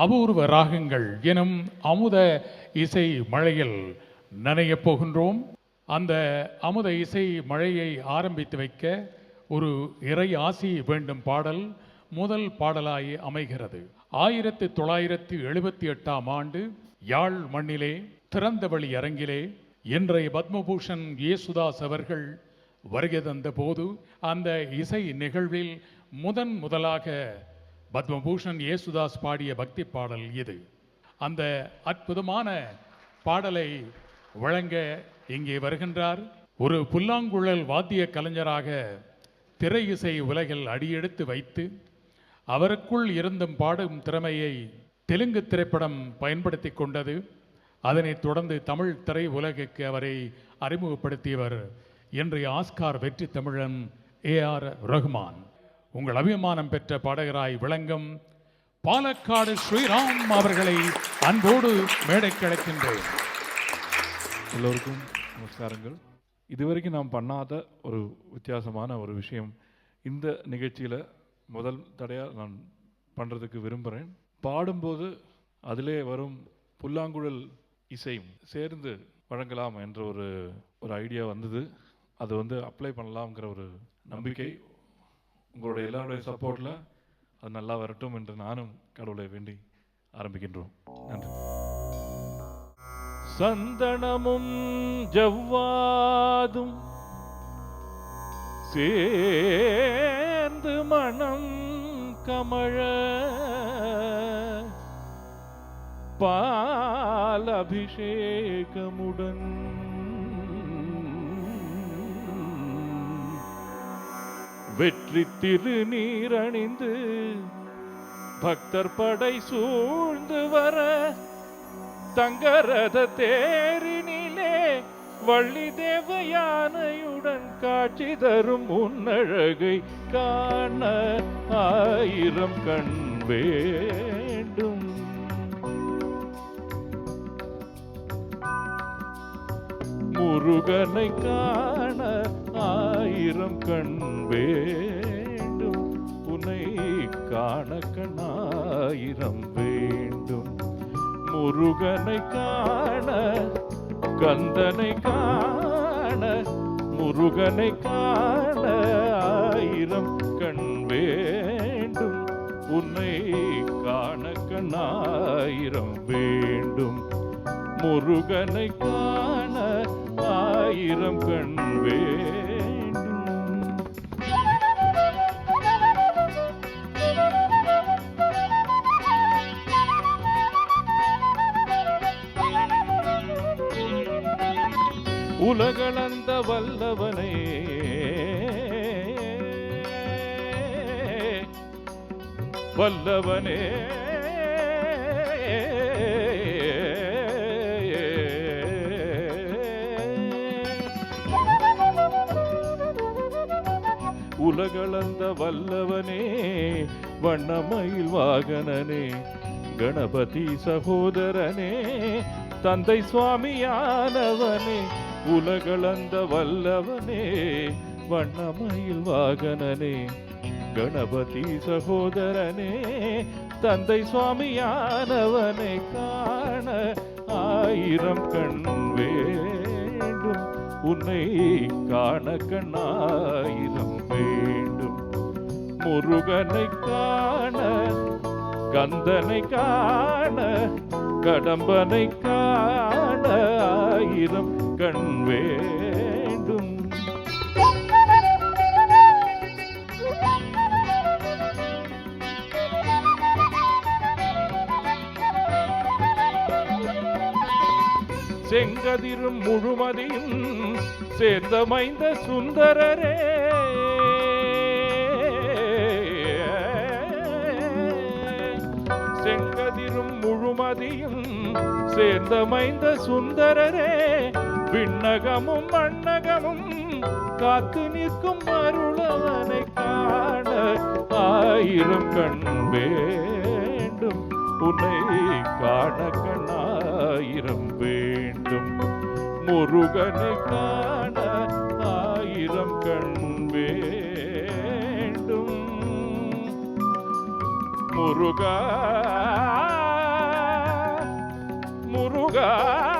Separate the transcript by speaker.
Speaker 1: அபூர்வ ராகங்கள் எனும் அமுத இசை மழையில் நனையப் போகின்றோம். அந்த அமுத இசை மழையை ஆரம்பித்து வைக்க ஒரு இறை ஆசி வேண்டும் பாடல் முதல் பாடலாய் அமைகிறது. 1978 ஆண்டு யாழ் மண்ணிலே திறந்தவெளி அரங்கிலே இன்றைய பத்மபூஷன் இயேசுதாஸ் அவர்கள் வருகை தந்த போது அந்த இசை நிகழ்வில் முதலாக பத்மபூஷன் இயேசுதாஸ் பாடிய பக்தி பாடல் இது. அந்த அற்புதமான பாடலை வழங்க இங்கே வருகின்றார். ஒரு புல்லாங்குழல் வாத்திய கலைஞராக திரை இசை உலகில் அடியெடுத்து வைத்து அவருக்குள் இருந்தும் பாடும் திறமையை தெலுங்கு திரைப்படம் பயன்படுத்தி கொண்டது. அதனைத் தொடர்ந்து தமிழ் திரை உலகுக்கு அவரை அறிமுகப்படுத்தியவர் இன்றைய ஆஸ்கார் வெற்றி தமிழன் ஏஆர் ரஹ்மான். உங்கள் அபிமானம் பெற்ற பாடகராய் விளங்கும் பாலக்காடு ஸ்ரீராம் அவர்களை அன்போடு மேடைக்கு அழைக்கின்றேன்.
Speaker 2: எல்லோருக்கும் நமஸ்காரங்கள். இதுவரைக்கும் நாம் பண்ணாத ஒரு வித்தியாசமான ஒரு விஷயம் இந்த நிகழ்ச்சியில் முதல் தடையாக நான் பண்ணுறதுக்கு விரும்புகிறேன். பாடும்போது அதிலே வரும் புல்லாங்குழல் இசையும் சேர்ந்து வழங்கலாம் என்ற ஒரு ஐடியா வந்தது. அது அப்ளை பண்ணலாம்ங்கிற ஒரு நம்பிக்கை, உங்களுடைய எல்லாருடைய சப்போர்ட்டில் அது நல்லா வரட்டும் என்று நானும் கடவுளை வேண்டி ஆரம்பிக்கின்றோம். நன்றி. சந்தனமும் ஜவ்வாதும் சேர்ந்து மனம் கமழ பால் அபிஷேகமுடன் வெற்றி திருநீரணிந்து பக்தர் படை சூழ்ந்து வர தங்கரத தேரினிலே வள்ளி தேவயானையுடன் காட்சி தரும் உன்னழகை காண 1000 கண் வேண்டும். முருகனை காண 1000 கண் வேண்டும். உன்னை காண கண் 1000 வேண்டும். முருகனை காண கந்தனை காண முருகனை காண 1000 கண் வேண்டும். உன்னை காண கண் 1000 வேண்டும். முருகனை காண 1000 கண் வேண்டும். உலகளந்த வல்லவனே வல்லவனே உலகளந்த வல்லவனே வண்ணமயில் வாகனனே கணபதி சகோதரனே தந்தை சுவாமியானவனே உலகளந்த வல்லவனே வண்ணமயில் வாகனனே கணபதி சகோதரனே தந்தை சுவாமியானவனை காண 1000 கண் வேண்டும். உன்னை காண கண் 1000 வேண்டும். முருகனை காண கந்தனை காண கடம்பனை காண 1000 கண் வேண்டும். செங்கதிரும் முழுமதியும் சேர்ந்த மைந்த சுந்தரரே செங்கதிரும் முழுமதியும் சேர்ந்த மைந்த சுந்தரரே விண்ணகமும் மண்ணகமும் காத்து நிற்கும் அருளவனை காண 1000 கண் வேண்டும். உன்னை காண கண் 1000 வேண்டும். முருகனை காண 1000 கண் வேண்டும். முருகா முருகா